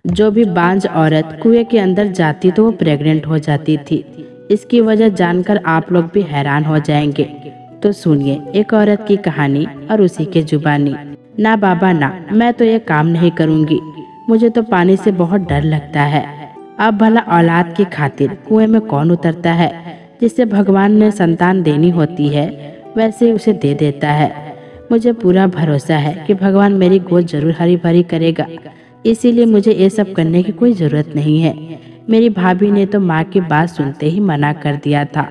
जो भी बांझ औरत कुएं के अंदर जाती तो वो प्रेग्नेंट हो जाती थी। इसकी वजह जानकर आप लोग भी हैरान हो जाएंगे। तो सुनिए एक औरत की कहानी और उसी के जुबानी। ना बाबा ना, मैं तो ये काम नहीं करूंगी। मुझे तो पानी से बहुत डर लगता है। अब भला औलाद की खातिर कुएं में कौन उतरता है। जिसे भगवान ने संतान देनी होती है वैसे ही उसे दे देता है। मुझे पूरा भरोसा है कि भगवान मेरी गोद जरूर हरी भरी करेगा। इसीलिए मुझे ये सब करने की कोई जरूरत नहीं है। मेरी भाभी ने तो माँ की बात सुनते ही मना कर दिया था।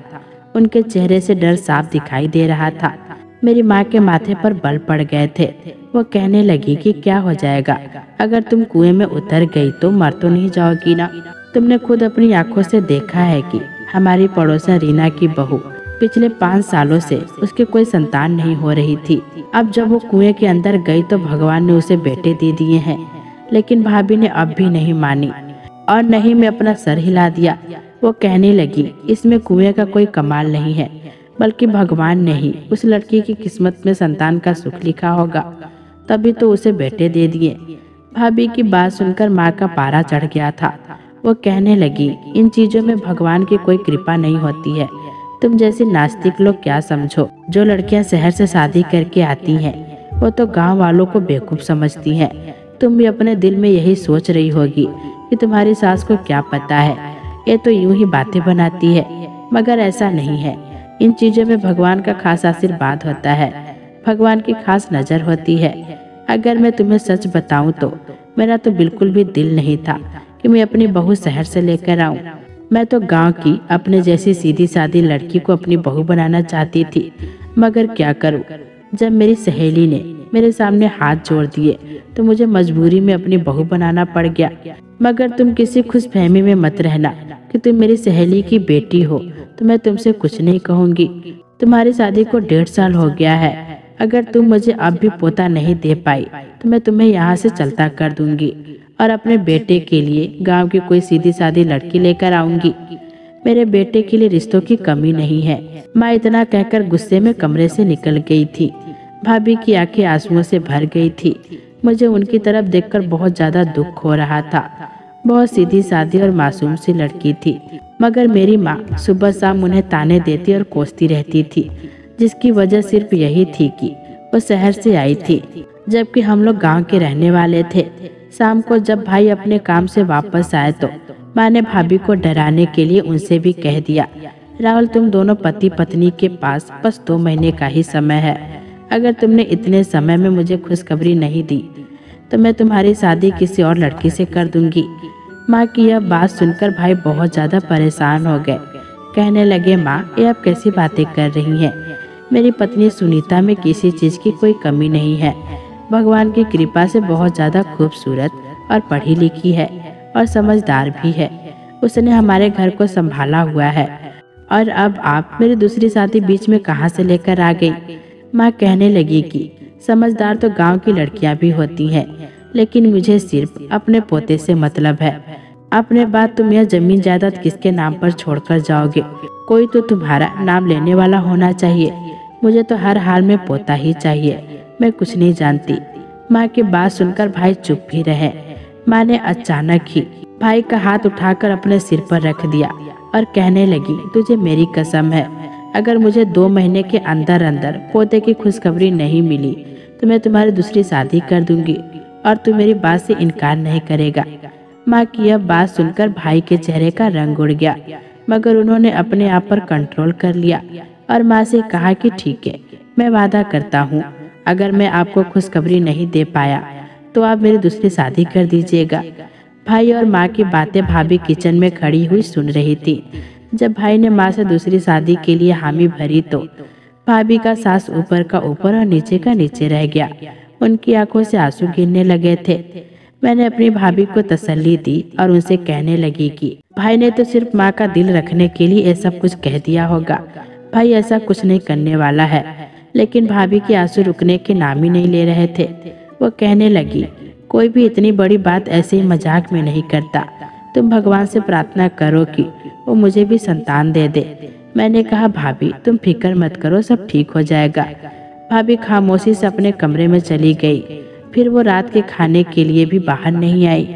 उनके चेहरे से डर साफ दिखाई दे रहा था। मेरी माँ के माथे पर बल पड़ गए थे। वो कहने लगी कि क्या हो जाएगा, अगर तुम कुएं में उतर गई तो मर तो नहीं जाओगी ना। तुमने खुद अपनी आंखों से देखा है कि हमारी पड़ोसन रीना की बहू पिछले 5 सालों से उसके कोई संतान नहीं हो रही थी। अब जब वो कुएं के अंदर गई तो भगवान ने उसे बेटे दे दिए हैं। लेकिन भाभी ने अब भी नहीं मानी और नहीं में अपना सर हिला दिया। वो कहने लगी इसमें कुएं का कोई कमाल नहीं है, बल्कि भगवान ने ही उस लड़की की किस्मत में संतान का सुख लिखा होगा, तभी तो उसे बेटे दे दिए। भाभी की बात सुनकर माँ का पारा चढ़ गया था। वो कहने लगी इन चीजों में भगवान की कोई कृपा नहीं होती है। तुम जैसे नास्तिक लोग क्या समझो। जो लड़कियां शहर से शादी करके आती हैं वो तो गांव वालों को बेवकूफ समझती हैं। तुम भी अपने दिल में यही सोच रही होगी कि तुम्हारी सास को क्या पता है, ये तो यूं ही बातें बनाती है। मगर ऐसा नहीं है। इन चीजों में भगवान का खास आशीर्वाद होता है, भगवान की खास नजर होती है। अगर मैं तुम्हें सच बताऊं तो मेरा तो बिल्कुल भी दिल नहीं था कि मैं अपनी बहू शहर से लेकर आऊं। मैं तो गांव की अपने जैसी सीधी सादी लड़की को अपनी बहू बनाना चाहती थी। मगर क्या करूं, जब मेरी सहेली ने मेरे सामने हाथ जोड़ दिए तो मुझे मजबूरी में अपनी बहू बनाना पड़ गया। मगर तुम किसी खुशफहमी में मत रहना कि तुम मेरी सहेली की बेटी हो तो मैं तुमसे कुछ नहीं कहूंगी। तुम्हारी शादी को 1.5 साल हो गया है। अगर तुम मुझे अब भी पोता नहीं दे पाई तो मैं तुम्हें यहाँ से चलता कर दूंगी और अपने बेटे के लिए गांव की कोई सीधी सादी लड़की लेकर आऊंगी। मेरे बेटे के लिए रिश्तों की कमी नहीं है। माँ इतना कहकर गुस्से में कमरे से निकल गई थी। भाभी की आंखें आंसुओं से भर गई थी। मुझे उनकी तरफ देखकर बहुत ज्यादा दुख हो रहा था। बहुत सीधी सादी और मासूम सी लड़की थी, मगर मेरी माँ सुबह शाम उन्हें ताने देती और कोसती रहती थी, जिसकी वजह सिर्फ यही थी कि वो शहर से आई थी जबकि हम लोग गांव के रहने वाले थे। शाम को जब भाई अपने काम से वापस आए तो माँ ने भाभी को डराने के लिए उनसे भी कह दिया, राहुल तुम दोनों पति पत्नी के पास बस 2 महीने का ही समय है। अगर तुमने इतने समय में मुझे खुशखबरी नहीं दी तो मैं तुम्हारी शादी किसी और लड़की से कर दूंगी। माँ की यह बात सुनकर भाई बहुत ज्यादा परेशान हो गए। कहने लगे माँ ये आप कैसी बातें कर रही हैं। मेरी पत्नी सुनीता में किसी चीज की कोई कमी नहीं है। भगवान की कृपा से बहुत ज्यादा खूबसूरत और पढ़ी लिखी है और समझदार भी है। उसने हमारे घर को संभाला हुआ है और अब आप मेरी दूसरी शादी बीच में कहाँ से लेकर आ गई। माँ कहने लगी कि समझदार तो गांव की लड़कियां भी होती हैं, लेकिन मुझे सिर्फ अपने पोते से मतलब है। अपने बाद तुम यह जमीन जायदाद किसके नाम पर छोड़कर जाओगे। कोई तो तुम्हारा नाम लेने वाला होना चाहिए। मुझे तो हर हाल में पोता ही चाहिए। मैं कुछ नहीं जानती। माँ की बात सुनकर भाई चुप भी रहे। माँ ने अचानक ही भाई का हाथ उठाकर अपने सिर पर रख दिया और कहने लगी तुझे मेरी कसम है, अगर मुझे 2 महीने के अंदर अंदर पोते की खुशखबरी नहीं मिली तो मैं तुम्हारी दूसरी शादी कर दूंगी और तू मेरी बात से इनकार नहीं करेगा। माँ की यह बात सुनकर भाई के चेहरे का रंग उड़ गया, मगर उन्होंने अपने आप पर कंट्रोल कर लिया और माँ से कहा कि ठीक है, मैं वादा करता हूँ अगर मैं आपको खुशखबरी नहीं दे पाया तो आप मेरी दूसरी शादी कर दीजिएगा। भाई और माँ की बातें भाभी किचन में खड़ी हुई सुन रही थी। जब भाई ने माँ से दूसरी शादी के लिए हामी भरी तो भाभी का सांस ऊपर का ऊपर और नीचे का नीचे रह गया। उनकी आंखों से आंसू गिरने लगे थे। मैंने अपनी भाभी को तसल्ली दी और उनसे कहने लगी कि भाई ने तो सिर्फ माँ का दिल रखने के लिए ऐसा कुछ कह दिया होगा। भाई ऐसा कुछ नहीं करने वाला है। लेकिन भाभी के आंसू रुकने के नाम ही नहीं ले रहे थे। वो कहने लगी कोई भी इतनी बड़ी बात ऐसे ही मजाक में नहीं करता। तुम भगवान से प्रार्थना करो कि वो मुझे भी संतान दे दे। मैंने कहा भाभी तुम फिक्र मत करो, सब ठीक हो जाएगा। भाभी खामोशी से अपने कमरे में चली गई। फिर वो रात के खाने के लिए भी बाहर नहीं आई।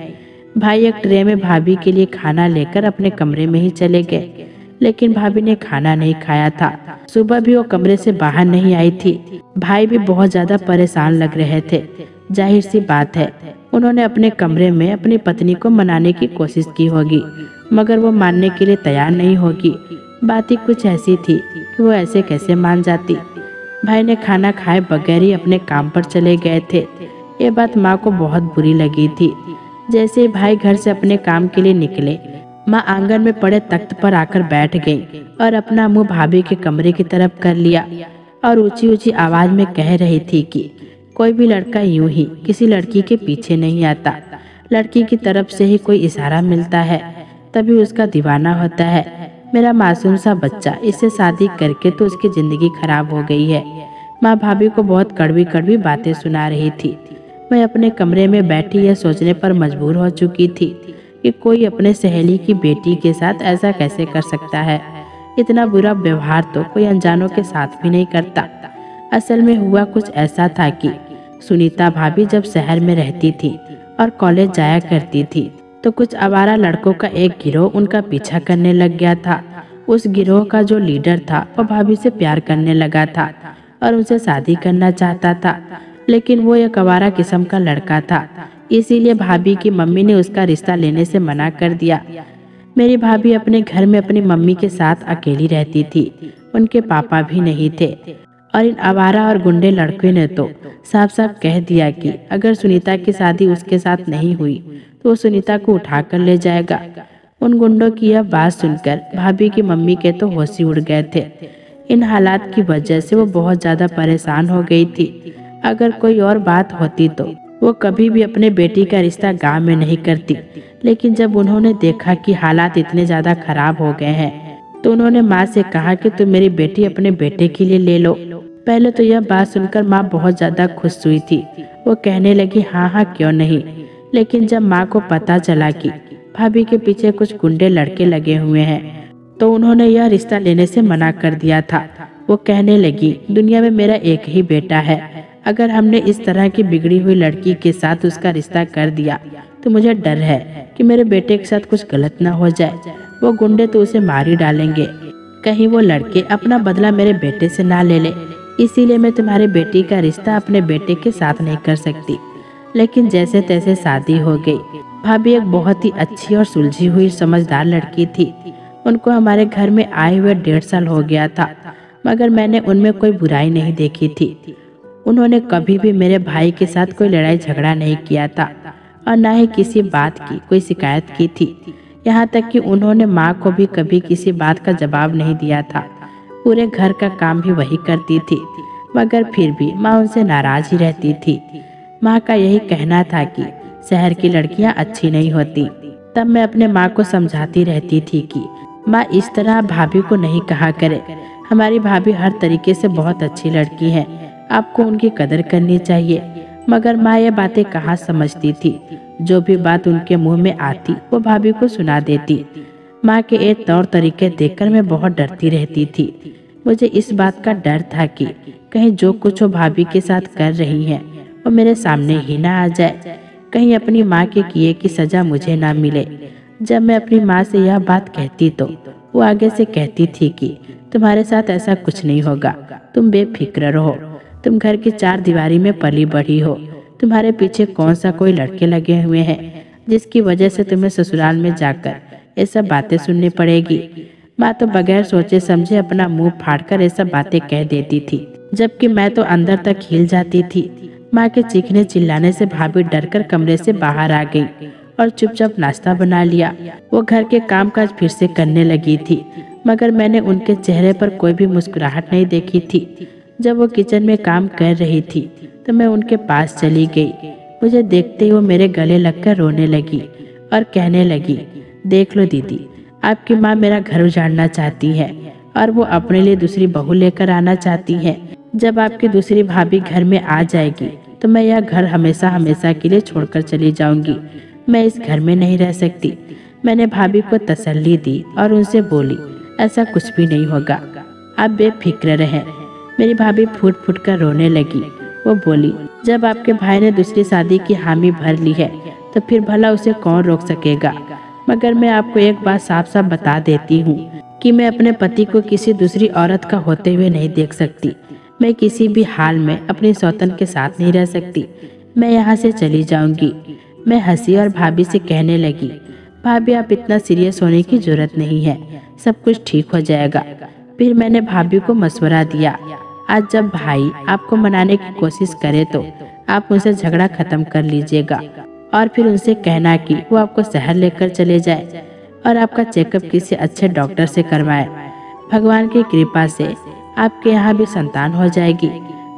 भाई एक ट्रे में भाभी के लिए खाना लेकर अपने कमरे में ही चले गए, लेकिन भाभी ने खाना नहीं खाया था। सुबह भी वो कमरे से बाहर नहीं आई थी। भाई भी बहुत ज्यादा परेशान लग रहे थे। जाहिर सी बात है, उन्होंने अपने कमरे में अपनी पत्नी को मनाने की कोशिश की होगी, मगर वो मानने के लिए तैयार नहीं होगी। बात ही कुछ ऐसी थी कि वो ऐसे कैसे मान जाती। भाई ने खाना खाए बगैर ही अपने काम पर चले गए थे। ये बात माँ को बहुत बुरी लगी थी। जैसे ही भाई घर से अपने काम के लिए निकले, माँ आंगन में पड़े तख्त पर आकर बैठ गई और अपना मुंह भाभी के कमरे की तरफ कर लिया और ऊंची ऊंची आवाज में कह रही थी कि कोई भी लड़का यूं ही किसी लड़की के पीछे नहीं आता। लड़की की तरफ से ही कोई इशारा मिलता है तभी उसका दीवाना होता है। मेरा मासूम सा बच्चा, इससे शादी करके तो उसकी जिंदगी खराब हो गई है। माँ भाभी को बहुत कड़वी कड़वी बातें सुना रही थी। मैं अपने कमरे में बैठी यह सोचने पर मजबूर हो चुकी थी कि कोई अपने सहेली की बेटी के साथ ऐसा कैसे कर सकता है। इतना बुरा व्यवहार तो कोई अनजानों के साथ भी नहीं करता। असल में हुआ कुछ ऐसा था कि सुनीता भाभी जब शहर में रहती थी और कॉलेज जाया करती थी, तो कुछ आवारा लड़कों का एक गिरोह उनका पीछा करने लग गया था। उस गिरोह का जो लीडर था वो भाभी से प्यार करने लगा था और उनसे शादी करना चाहता था, लेकिन वो एक आवारा किस्म का लड़का था। इसीलिए भाभी की मम्मी ने उसका रिश्ता लेने से मना कर दिया। मेरी भाभी अपने घर में अपनी मम्मी के साथ अकेली रहती थी। उनके पापा भी नहीं थे और इन आवारा और गुंडे लड़के ने तो साफ साफ कह दिया कि अगर सुनीता की शादी उसके साथ नहीं हुई तो वो सुनीता को उठा कर ले जाएगा। उन गुंडों की यह बात सुनकर भाभी की मम्मी के तो होश ही उड़ गए थे। इन हालात की वजह से वो बहुत ज्यादा परेशान हो गई थी। अगर कोई और बात होती तो वो कभी भी अपने बेटी का रिश्ता गांव में नहीं करती, लेकिन जब उन्होंने देखा कि हालात इतने ज्यादा खराब हो गए हैं तो उन्होंने माँ से कहा कि तुम मेरी बेटी अपने बेटे के लिए ले लो। पहले तो यह बात सुनकर माँ बहुत ज्यादा खुश हुई थी। वो कहने लगी हाँ हाँ क्यों नहीं। लेकिन जब माँ को पता चला कि भाभी के पीछे कुछ गुंडे लड़के लगे हुए हैं तो उन्होंने यह रिश्ता लेने से मना कर दिया था। वो कहने लगी दुनिया में मेरा एक ही बेटा है, अगर हमने इस तरह की बिगड़ी हुई लड़की के साथ उसका रिश्ता कर दिया तो मुझे डर है कि मेरे बेटे के साथ कुछ गलत ना हो जाए। वो गुंडे तो उसे मार ही डालेंगे। कहीं वो लड़के अपना बदला मेरे बेटे से ना ले ले। इसीलिए मैं तुम्हारे बेटी का रिश्ता अपने बेटे के साथ नहीं कर सकती। लेकिन जैसे तैसे शादी हो गई। भाभी एक बहुत ही अच्छी और सुलझी हुई समझदार लड़की थी। उनको हमारे घर में आए हुए 1.5 साल हो गया था, मगर मैंने उनमें कोई बुराई नहीं देखी थी। उन्होंने कभी भी मेरे भाई के साथ कोई लड़ाई झगड़ा नहीं किया था और ना ही किसी बात की कोई शिकायत की थी। यहाँ तक कि उन्होंने माँ को भी कभी किसी बात का जवाब नहीं दिया था। पूरे घर का काम भी वही करती थी, मगर फिर भी माँ उनसे नाराज ही रहती थी। माँ का यही कहना था कि शहर की लड़कियाँ अच्छी नहीं होती। तब मैं अपने माँ को समझाती रहती थी कि माँ इस तरह भाभी को नहीं कहा करे। हमारी भाभी हर तरीके से बहुत अच्छी लड़की है, आपको उनकी कदर करनी चाहिए। मगर माँ ये बातें कहाँ समझती थी। जो भी बात उनके मुंह में आती वो भाभी को सुना देती। माँ के ये तौर तरीके देखकर मैं बहुत डरती रहती थी। मुझे इस बात का डर था कि कहीं जो कुछ वो भाभी के साथ कर रही हैं वो मेरे सामने ही ना आ जाए। कहीं अपनी माँ के किए की सजा मुझे ना मिले। जब मैं अपनी माँ से यह बात कहती तो वो आगे से कहती थी कि तुम्हारे साथ ऐसा कुछ नहीं होगा, तुम बेफिक्र रहो। तुम घर की 4 दीवारी में पली बढ़ी हो। तुम्हारे पीछे कौन सा कोई लड़के लगे हुए हैं जिसकी वजह से तुम्हें ससुराल में जाकर ये सब बातें सुननी पड़ेगी। माँ तो बगैर सोचे समझे अपना मुंह फाड़कर ये सब बातें कह देती थी, जबकि मैं तो अंदर तक हिल जाती थी। माँ के चीखने चिल्लाने से भाभी डरकर कमरे से बाहर आ गई और चुपचाप नाश्ता बना लिया। वो घर के कामकाज फिर से करने लगी थी, मगर मैंने उनके चेहरे पर कोई भी मुस्कुराहट नहीं देखी थी। जब वो किचन में काम कर रही थी तो मैं उनके पास चली गई। मुझे देखते ही वो मेरे गले लगकर रोने लगी और कहने लगी, देख लो दीदी, आपकी माँ मेरा घर उजाड़ना चाहती है और वो अपने लिए दूसरी बहू लेकर आना चाहती है। जब आपकी दूसरी भाभी घर में आ जाएगी तो मैं यह घर हमेशा हमेशा के लिए छोड़कर चली जाऊंगी। मैं इस घर में नहीं रह सकती। मैंने भाभी को तसल्ली दी और उनसे बोली, ऐसा कुछ भी नहीं होगा, आप बेफिक्र रहें। मेरी भाभी फूट फूट कर रोने लगी। वो बोली, जब आपके भाई ने दूसरी शादी की हामी भर ली है तो फिर भला उसे कौन रोक सकेगा। मगर मैं आपको एक बात साफ साफ बता देती हूँ कि मैं अपने पति को किसी दूसरी औरत का होते हुए नहीं देख सकती। मैं किसी भी हाल में अपनी सौतन के साथ नहीं रह सकती। मैं यहाँ से चली जाऊंगी। मैं हंसी और भाभी से कहने लगी, भाभी आप इतना सीरियस होने की जरूरत नहीं है, सब कुछ ठीक हो जाएगा। फिर मैंने भाभी को मशवरा दिया, आज जब भाई आपको मनाने की कोशिश करे तो आप उनसे झगड़ा खत्म कर लीजिएगा और फिर उनसे कहना कि वो आपको शहर लेकर चले जाए और आपका चेकअप किसी अच्छे डॉक्टर से करवाए। भगवान की कृपा से आपके यहाँ भी संतान हो जाएगी।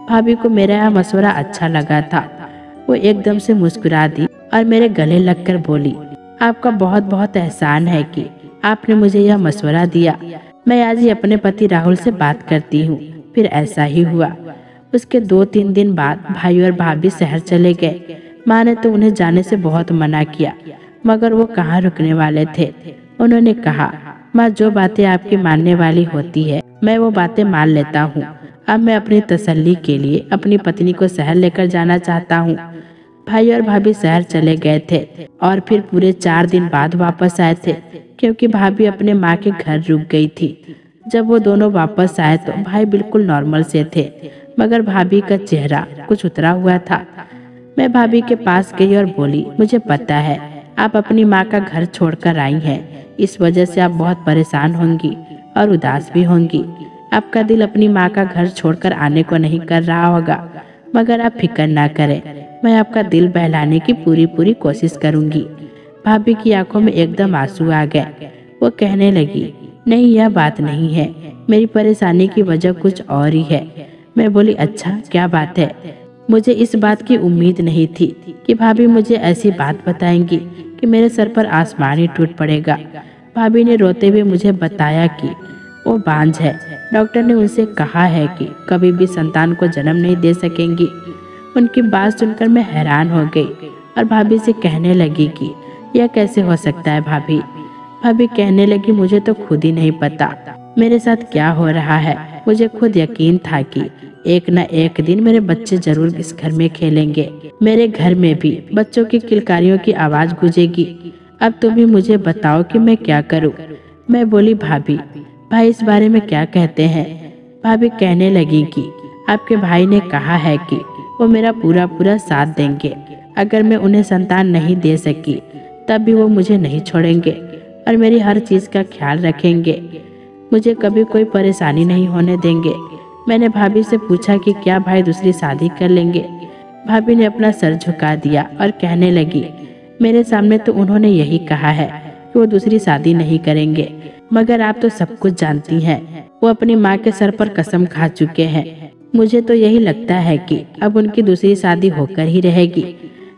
भाभी को मेरा यह मशवरा अच्छा लगा था। वो एकदम से मुस्कुरा दी और मेरे गले लगकर बोली, आपका बहुत बहुत एहसान है कि आपने मुझे यह मशवरा दिया। मैं आज ही अपने पति राहुल से बात करती हूँ। फिर ऐसा ही हुआ। उसके 2-3 दिन बाद भाई और भाभी शहर चले गए। माँ ने तो उन्हें जाने से बहुत मना किया, मगर वो कहाँ रुकने वाले थे। उन्होंने कहा, माँ जो बातें आपकी मानने वाली होती है मैं वो बातें मान लेता हूँ। अब मैं अपनी तसल्ली के लिए अपनी पत्नी को शहर लेकर जाना चाहता हूँ। भाई और भाभी शहर चले गए थे और फिर पूरे 4 दिन बाद वापस आए थे, क्योंकि भाभी अपने माँ के घर रुक गई थी। जब वो दोनों वापस आए तो भाई बिल्कुल नॉर्मल से थे, मगर भाभी का चेहरा कुछ उतरा हुआ था। मैं भाभी के पास गई और बोली, मुझे पता है आप अपनी माँ का घर छोड़कर आई हैं। इस वजह से आप बहुत परेशान होंगी और उदास भी होंगी। आपका दिल अपनी माँ का घर छोड़कर आने को नहीं कर रहा होगा, मगर आप फिक्र ना करें, मैं आपका दिल बहलाने की पूरी कोशिश करूंगी। भाभी की आंखों में एकदम आंसू आ गए। वो कहने लगी, नहीं यह बात नहीं है, मेरी परेशानी की वजह कुछ और ही है। मैं बोली, अच्छा क्या बात है। मुझे इस बात की उम्मीद नहीं थी कि भाभी मुझे ऐसी बात बताएंगी कि मेरे सर पर आसमान ही टूट पड़ेगा। भाभी ने रोते हुए मुझे बताया कि वो बांझ है। डॉक्टर ने उनसे कहा है कि कभी भी संतान को जन्म नहीं दे सकेंगी। उनकी बात सुनकर मैं हैरान हो गई और भाभी से कहने लगी कि यह कैसे हो सकता है भाभी। भाभी कहने लगी, मुझे तो खुद ही नहीं पता मेरे साथ क्या हो रहा है। मुझे खुद यकीन था कि एक न एक दिन मेरे बच्चे जरूर इस घर में खेलेंगे। मेरे घर में भी बच्चों की किलकारियों की आवाज गूंजेगी। अब तुम ही मुझे बताओ कि मैं क्या करूं। मैं बोली, भाभी भाई इस बारे में क्या कहते हैं। भाभी कहने लगी कि आपके भाई ने कहा है कि वो मेरा पूरा साथ देंगे। अगर मैं उन्हें संतान नहीं दे सकी तब भी वो मुझे नहीं छोड़ेंगे और मेरी हर चीज का ख्याल रखेंगे। मुझे कभी कोई परेशानी नहीं होने देंगे। मैंने भाभी से पूछा कि क्या भाई दूसरी शादी कर लेंगे। भाभी ने अपना सर झुका दिया और कहने लगी, मेरे सामने तो उन्होंने यही कहा है कि वो दूसरी शादी नहीं करेंगे, मगर आप तो सब कुछ जानती हैं। वो अपनी माँ के सर पर कसम खा चुके हैं। मुझे तो यही लगता है कि अब उनकी दूसरी शादी होकर ही रहेगी।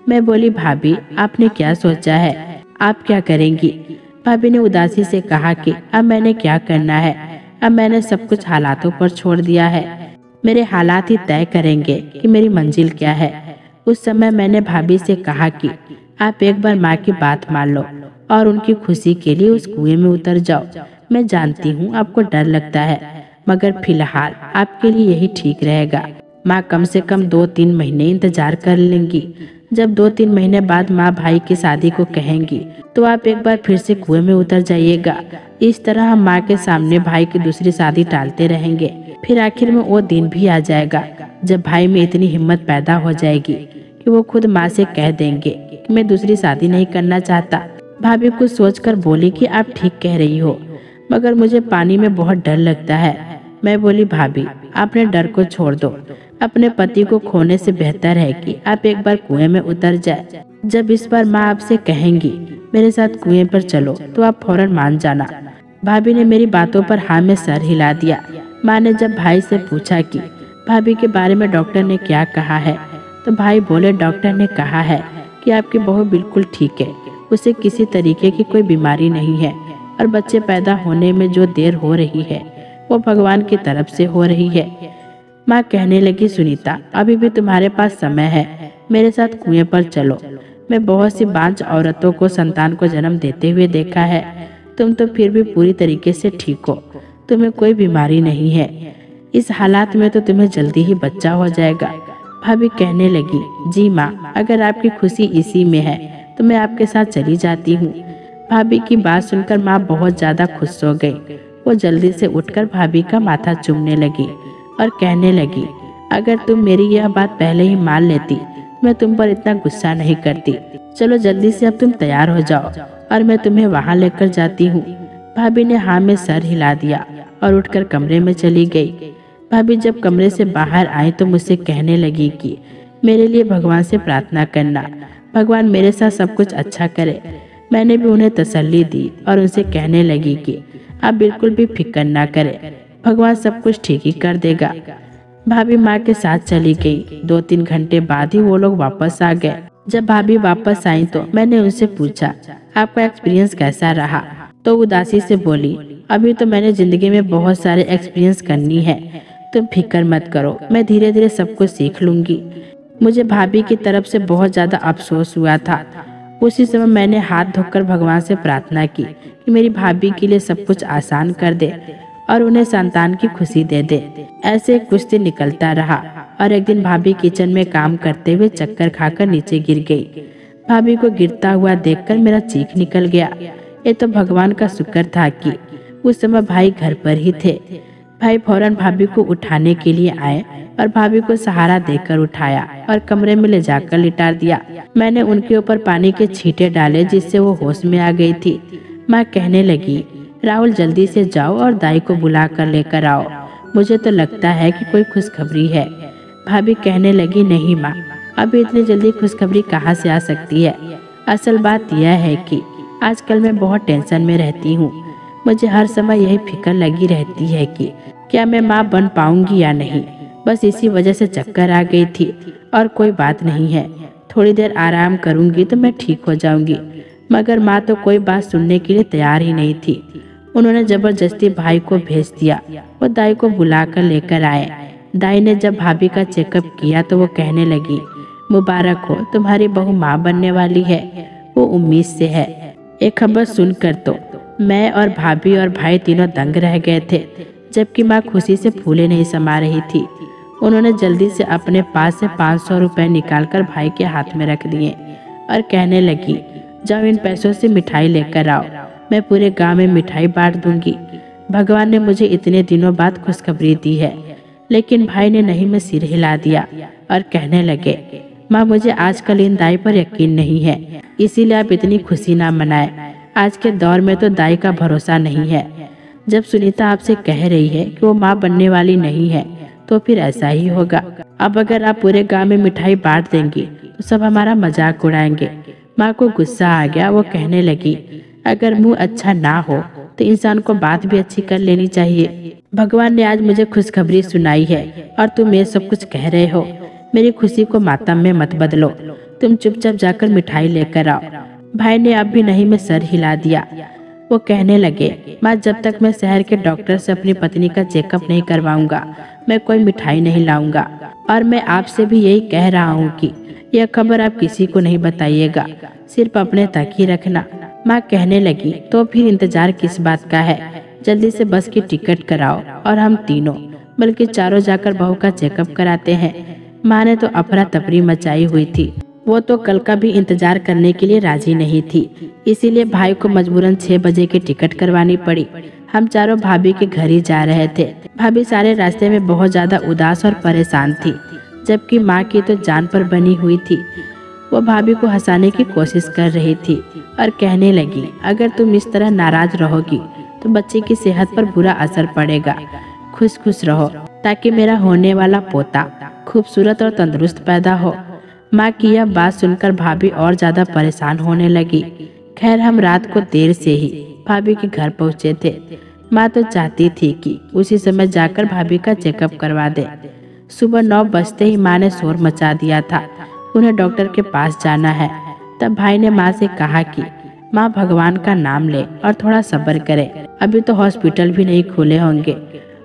मैं बोली, भाभी आपने क्या सोचा है, आप क्या करेंगी। भाभी ने उदासी से कहा कि अब मैंने क्या करना है, अब मैंने सब कुछ हालातों पर छोड़ दिया है। मेरे हालात ही तय करेंगे कि मेरी मंजिल क्या है। उस समय मैंने भाभी से कहा कि आप एक बार माँ की बात मान लो और उनकी खुशी के लिए उस कुएं में उतर जाओ। मैं जानती हूँ आपको डर लगता है, मगर फिलहाल आपके लिए यही ठीक रहेगा। माँ कम से कम 2-3 महीने इंतजार कर लेंगी। जब 2-3 महीने बाद माँ भाई की शादी को कहेंगी तो आप एक बार फिर से कुएं में उतर जाइएगा। इस तरह हम माँ के सामने भाई की दूसरी शादी टालते रहेंगे। फिर आखिर में वो दिन भी आ जाएगा जब भाई में इतनी हिम्मत पैदा हो जाएगी कि वो खुद माँ से कह देंगे कि मैं दूसरी शादी नहीं करना चाहता। भाभी कुछ सोचकर बोली कि आप ठीक कह रही हो, मगर मुझे पानी में बहुत डर लगता है। मैं बोली, भाभी आपने डर को छोड़ दो। अपने पति को खोने से बेहतर है कि आप एक बार कुएं में उतर जाए। जब इस बार माँ आपसे कहेंगी मेरे साथ कुएं पर चलो तो आप फौरन मान जाना। भाभी ने मेरी बातों पर हाँ में सर हिला दिया। माँ ने जब भाई से पूछा कि भाभी के बारे में डॉक्टर ने क्या कहा है, तो भाई बोले, डॉक्टर ने कहा है कि आपकी बहू बिल्कुल ठीक है, उसे किसी तरीके की कोई बीमारी नहीं है और बच्चे पैदा होने में जो देर हो रही है वो भगवान की तरफ से हो रही है। माँ कहने लगी, सुनीता अभी भी तुम्हारे पास समय है, मेरे साथ कुएं पर चलो। मैं बहुत सी बांझ औरतों को संतान को जन्म देते हुए देखा है। तुम तो फिर भी पूरी तरीके से ठीक हो, तुम्हें कोई बीमारी नहीं है। इस हालात में तो तुम्हें जल्दी ही बच्चा हो जाएगा। भाभी कहने लगी, जी माँ, अगर आपकी खुशी इसी में है तो मैं आपके साथ चली जाती हूँ। भाभी की बात सुनकर माँ बहुत ज्यादा खुश हो गई। वो जल्दी से उठकर भाभी का माथा चूमने लगी और कहने लगी, अगर तुम मेरी यह बात पहले ही मान लेती मैं तुम पर इतना गुस्सा नहीं करती। चलो जल्दी से अब तुम तैयार हो जाओ और मैं तुम्हें वहाँ लेकर जाती हूँ। भाभी ने हाँ में सर हिला दिया और उठकर कमरे में चली गई। भाभी जब कमरे से बाहर आई तो मुझसे कहने लगी कि मेरे लिए भगवान से प्रार्थना करना, भगवान मेरे साथ सब कुछ अच्छा करे। मैंने भी उन्हें तसल्ली दी और उनसे कहने लगी कि आप बिल्कुल भी फिक्र ना करें, भगवान सब कुछ ठीक ही कर देगा। भाभी माँ के साथ चली गई। 2-3 घंटे बाद ही वो लोग वापस आ गए। जब भाभी वापस आई तो मैंने उनसे पूछा, आपका एक्सपीरियंस कैसा रहा? तो उदासी से बोली, अभी तो मैंने जिंदगी में बहुत सारे एक्सपीरियंस करनी है, तुम फिक्र मत करो, मैं धीरे धीरे सब कुछ सीख लूंगी। मुझे भाभी की तरफ से बहुत ज्यादा अफसोस हुआ था। उसी समय मैंने हाथ धोकर भगवान से प्रार्थना की कि मेरी भाभी के लिए सब कुछ आसान कर दे और उन्हें संतान की खुशी दे दे। ऐसे कुछ दिन निकलता रहा और एक दिन भाभी किचन में काम करते हुए चक्कर खाकर नीचे गिर गई। भाभी को गिरता हुआ देखकर मेरा चीख निकल गया। ये तो भगवान का शुक्र था कि उस समय भाई घर पर ही थे। भाई फौरन भाभी को उठाने के लिए आए और भाभी को सहारा देकर उठाया और कमरे में ले जाकर लिटा दिया। मैंने उनके ऊपर पानी के छींटे डाले जिससे वो होश में आ गई थी। माँ कहने लगी, राहुल जल्दी से जाओ और दाई को बुला कर लेकर आओ, मुझे तो लगता है कि कोई खुशखबरी है। भाभी कहने लगी, नहीं माँ, अभी इतनी जल्दी खुशखबरी कहाँ से आ सकती है। असल बात यह है कि आजकल मैं बहुत टेंशन में रहती हूँ। मुझे हर समय यही फिक्र लगी रहती है कि क्या मैं माँ बन पाऊंगी या नहीं। बस इसी वजह से चक्कर आ गई थी और कोई बात नहीं है। थोड़ी देर आराम करूंगी तो मैं ठीक हो जाऊंगी। मगर माँ तो कोई बात सुनने के लिए तैयार ही नहीं थी। उन्होंने जबरदस्ती भाई को भेज दिया। वो दाई को बुलाकर लेकर आए। दाई ने जब भाभी का चेकअप किया तो वो कहने लगी, मुबारक हो, तुम्हारी बहू माँ बनने वाली है। वो उम्मीद से है। ये खबर सुनकर तो मैं और भाभी और भाई तीनों दंग रह गए थे, जबकि माँ खुशी से फूले नहीं समा रही थी। उन्होंने जल्दी से अपने पास से 500 रुपए निकालकर भाई के हाथ में रख दिए और कहने लगी, जाओ इन पैसों से मिठाई लेकर आओ, मैं पूरे गांव में मिठाई बांट दूंगी। भगवान ने मुझे इतने दिनों बाद खुशखबरी दी है। लेकिन भाई ने नहीं में सिर हिला दिया और कहने लगे, माँ मुझे आजकल इन दाई पर यकीन नहीं है, इसीलिए आप इतनी खुशी ना मनाएं। आज के दौर में तो दाई का भरोसा नहीं है। जब सुनीता आपसे कह रही है कि वो माँ बनने वाली नहीं है तो फिर ऐसा ही होगा। अब अगर आप पूरे गांव में मिठाई बांट देंगी तो सब हमारा मजाक उड़ाएंगे। माँ को गुस्सा आ गया। वो कहने लगी, अगर मुंह अच्छा ना हो तो इंसान को बात भी अच्छी कर लेनी चाहिए। भगवान ने आज मुझे खुशखबरी सुनाई है और तुम ये सब कुछ कह रहे हो। मेरी खुशी को मातम में मत बदलो, तुम चुपचाप जाकर मिठाई लेकर आओ। भाई ने अब भी नहीं में सर हिला दिया। वो कहने लगे, माँ जब तक मैं शहर के डॉक्टर से अपनी पत्नी का चेकअप नहीं करवाऊंगा मैं कोई मिठाई नहीं लाऊंगा। और मैं आपसे भी यही कह रहा हूँ कि यह खबर आप किसी को नहीं बताइएगा, सिर्फ अपने तक ही रखना। माँ कहने लगी, तो फिर इंतजार किस बात का है, जल्दी से बस की टिकट कराओ और हम तीनों बल्कि चारों जाकर बहू का चेकअप कराते हैं। माँ ने तो अफरा तफरी मचाई हुई थी। वो तो कल का भी इंतजार करने के लिए राजी नहीं थी, इसीलिए भाई को मजबूरन 6 बजे की टिकट करवानी पड़ी। हम चारों भाभी के घर ही जा रहे थे। भाभी सारे रास्ते में बहुत ज्यादा उदास और परेशान थी, जबकि माँ की तो जान पर बनी हुई थी। वो भाभी को हंसाने की कोशिश कर रही थी और कहने लगी, अगर तुम इस तरह नाराज रहोगी तो बच्चे की सेहत पर बुरा असर पड़ेगा। खुश खुश रहो ताकि मेरा होने वाला पोता खूबसूरत और तंदुरुस्त पैदा हो। माँ की यह बात सुनकर भाभी और ज्यादा परेशान होने लगी। खैर हम रात को देर से ही भाभी के घर पहुँचे थे। माँ तो चाहती थी कि उसी समय जाकर भाभी का चेकअप करवा दे। सुबह 9 बजते ही माँ ने शोर मचा दिया था, उन्हें डॉक्टर के पास जाना है। तब भाई ने माँ से कहा कि माँ भगवान का नाम ले और थोड़ा सब्र करे, अभी तो हॉस्पिटल भी नहीं खुले होंगे।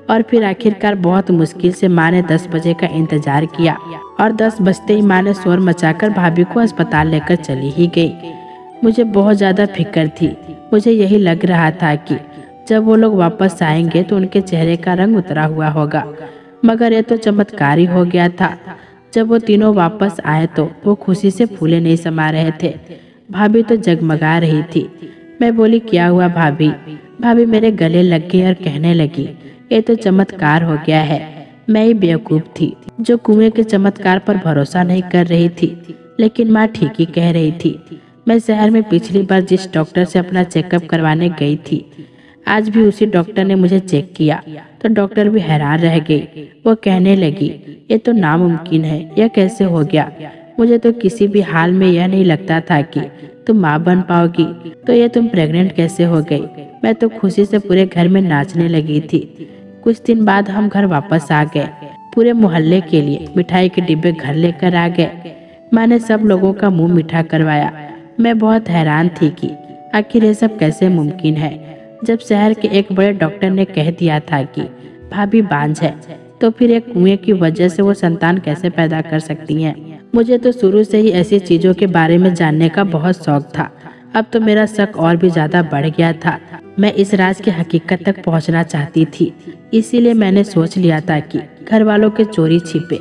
और फिर आखिरकार बहुत मुश्किल से माँ ने 10 बजे का इंतजार किया और 10 बजते ही माँ ने शोर मचाकर भाभी को अस्पताल लेकर चली ही गई। मुझे बहुत ज्यादा फिक्र थी। मुझे यही लग रहा था कि जब वो लोग वापस आएंगे तो उनके चेहरे का रंग उतरा हुआ होगा, मगर ये तो चमत्कार ही हो गया था। जब वो तीनों वापस आए तो वो खुशी से फूले नहीं समा रहे थे। भाभी तो जगमगा रही थी। मैं बोली, क्या हुआ भाभी? भाभी मेरे गले लग गई और कहने लगी, ये तो चमत्कार हो गया है। मैं ही बेवकूफ थी जो कुएं के चमत्कार पर भरोसा नहीं कर रही थी, लेकिन माँ ठीक ही कह रही थी। मैं शहर में पिछली बार जिस डॉक्टर से अपना चेकअप करवाने गई थी, आज भी उसी डॉक्टर ने मुझे चेक किया तो डॉक्टर भी हैरान रह गई। वो कहने लगी, ये तो नामुमकिन है, यह कैसे हो गया? मुझे तो किसी भी हाल में यह नहीं लगता था कि तुम माँ बन पाओगी, तो ये तुम प्रेग्नेंट कैसे हो गई? मैं तो खुशी से पूरे घर में नाचने लगी थी। कुछ दिन बाद हम घर वापस आ गए। पूरे मोहल्ले के लिए मिठाई के डिब्बे घर लेकर आ गए। माँ ने सब लोगों का मुंह मीठा करवाया। मैं बहुत हैरान थी कि आखिर ये सब कैसे मुमकिन है। जब शहर के एक बड़े डॉक्टर ने कह दिया था कि भाभी बांझ है, तो फिर एक कुएं की वजह से वो संतान कैसे पैदा कर सकती हैं? मुझे तो शुरू से ही ऐसी चीजों के बारे में जानने का बहुत शौक था। अब तो मेरा शक और भी ज्यादा बढ़ गया था। मैं इस राज की हकीकत तक पहुंचना चाहती थी। इसीलिए मैंने सोच लिया था कि घर वालों के चोरी छिपे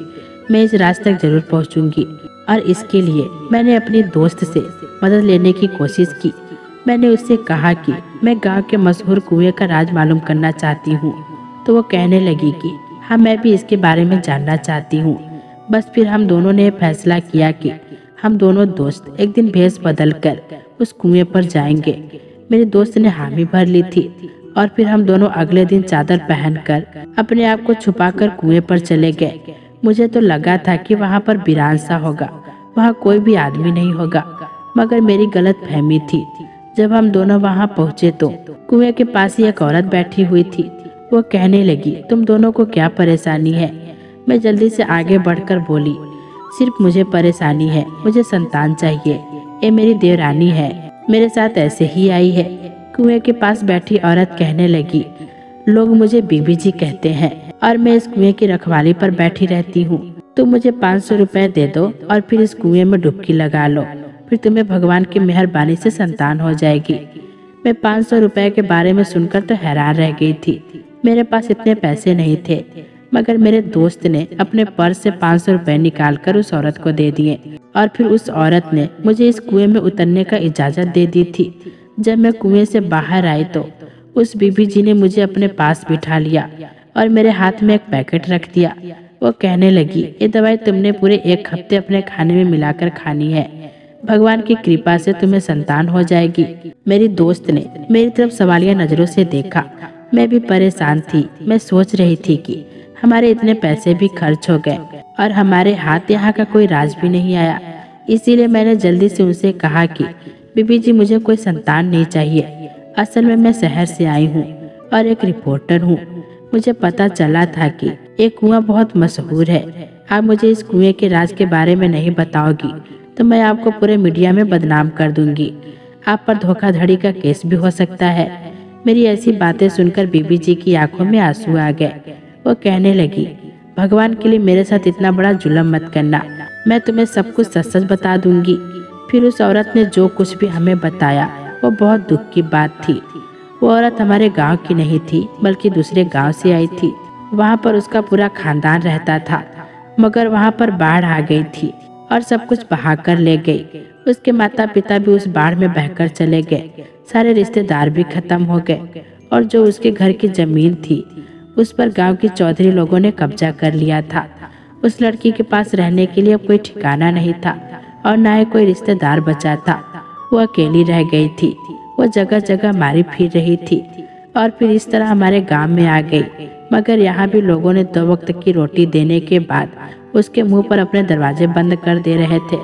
मैं इस राज तक जरूर पहुंचूंगी। और इसके लिए मैंने अपनी दोस्त से मदद लेने की कोशिश की। मैंने उससे कहा कि मैं गांव के मशहूर कुएं का राज मालूम करना चाहती हूँ। तो वो कहने लगी कि हाँ, मैं भी इसके बारे में जानना चाहती हूँ। बस फिर हम दोनों ने फैसला किया कि हम दोनों दोस्त एक दिन भेष बदल कर उस कुएं पर जाएंगे। मेरे दोस्त ने हामी भर ली थी और फिर हम दोनों अगले दिन चादर पहनकर अपने आप को छुपाकर कुएं पर चले गए। मुझे तो लगा था कि वहाँ पर वीरान सा होगा, वहाँ कोई भी आदमी नहीं होगा, मगर मेरी गलत फहमी थी। जब हम दोनों वहाँ पहुँचे तो कुएं के पास ही एक औरत बैठी हुई थी। वो कहने लगी, तुम दोनों को क्या परेशानी है? मैं जल्दी से आगे बढ़कर बोली, सिर्फ मुझे परेशानी है, मुझे संतान चाहिए। ये मेरी देवरानी है, मेरे साथ ऐसे ही आई है। कुएं के पास बैठी औरत कहने लगी, लोग मुझे बीबी जी कहते हैं और मैं इस कुएं की रखवाली पर बैठी रहती हूँ। तुम मुझे 500 रुपए दे दो और फिर इस कुएं में डुबकी लगा लो, फिर तुम्हें भगवान की मेहरबानी से संतान हो जाएगी। मैं 500 रुपए के बारे में सुनकर तो हैरान रह गई थी। मेरे पास इतने पैसे नहीं थे, मगर मेरे दोस्त ने अपने पर्स से 500 रुपए निकालकर उस औरत को दे दिए और फिर उस औरत ने मुझे इस कुएं में उतरने का इजाजत दे दी थी। जब मैं कुएं से बाहर आई तो उस बीबी जी ने मुझे अपने पास बिठा लिया और मेरे हाथ में एक पैकेट रख दिया। वो कहने लगी, ये दवाई तुमने पूरे 1 हफ्ते अपने खाने में मिलाकर खानी है, भगवान की कृपा से तुम्हें संतान हो जाएगी। मेरी दोस्त ने मेरी तरफ सवालिया नजरों से देखा। मैं भी परेशान थी। मैं सोच रही थी कि हमारे इतने पैसे भी खर्च हो गए और हमारे हाथ यहाँ का कोई राज भी नहीं आया। इसीलिए मैंने जल्दी से उनसे कहा कि बीबी जी, मुझे कोई संतान नहीं चाहिए। असल में मैं शहर से आई हूँ और एक रिपोर्टर हूँ। मुझे पता चला था कि एक कुआं बहुत मशहूर है। आप मुझे इस कुएं के राज के बारे में नहीं बताओगी तो मैं आपको पूरे मीडिया में बदनाम कर दूंगी। आप पर धोखाधड़ी का केस भी हो सकता है। मेरी ऐसी बातें सुनकर बीबी जी की आंखों में आंसू आ गए। वो कहने लगी, भगवान के लिए मेरे साथ इतना बड़ा जुल्म मत करना, मैं तुम्हें सब कुछ सच सच बता दूंगी। फिर उस औरत ने जो कुछ भी हमें बताया वो बहुत दुख की बात थी। वो औरत हमारे गांव की नहीं थी, बल्कि दूसरे गांव से आई थी। वहां पर उसका पूरा खानदान रहता था, मगर वहां पर बाढ़ आ गई थी और सब कुछ बहा कर ले गई। उसके माता पिता भी उस बाढ़ में बहकर चले गए। सारे रिश्तेदार भी खत्म हो गए और जो उसके घर की जमीन थी उस पर गांव के चौधरी लोगों ने कब्जा कर लिया था। उस लड़की के पास रहने के लिए कोई ठिकाना नहीं था और न ही कोई रिश्तेदार बचा था। वो अकेली रह गई थी। वो जगह जगह मारी फिर रही थी और फिर इस तरह हमारे गांव में आ गई। मगर यहाँ भी लोगों ने 2 वक्त की रोटी देने के बाद उसके मुंह पर अपने दरवाजे बंद कर दे रहे थे।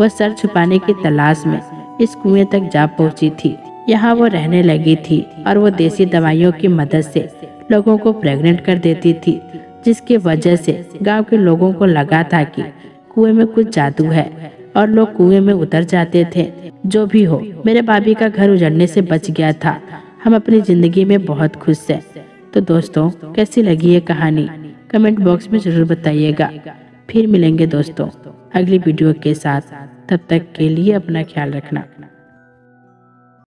वह सर छुपाने की तलाश में इस कुएं तक जा पहुंची थी। यहाँ वो रहने लगी थी और वो देसी दवाइयों की मदद से लोगों को प्रेग्नेंट कर देती थी, जिसकी वजह से गांव के लोगों को लगा था कि कुएं में कुछ जादू है और लोग कुएं में उतर जाते थे। जो भी हो, मेरे भाभी का घर उजड़ने से बच गया था। हम अपनी जिंदगी में बहुत खुश हैं। तो दोस्तों, कैसी लगी ये कहानी कमेंट बॉक्स में जरूर बताइएगा। फिर मिलेंगे दोस्तों अगली वीडियो के साथ। तब तक के लिए अपना ख्याल रखना।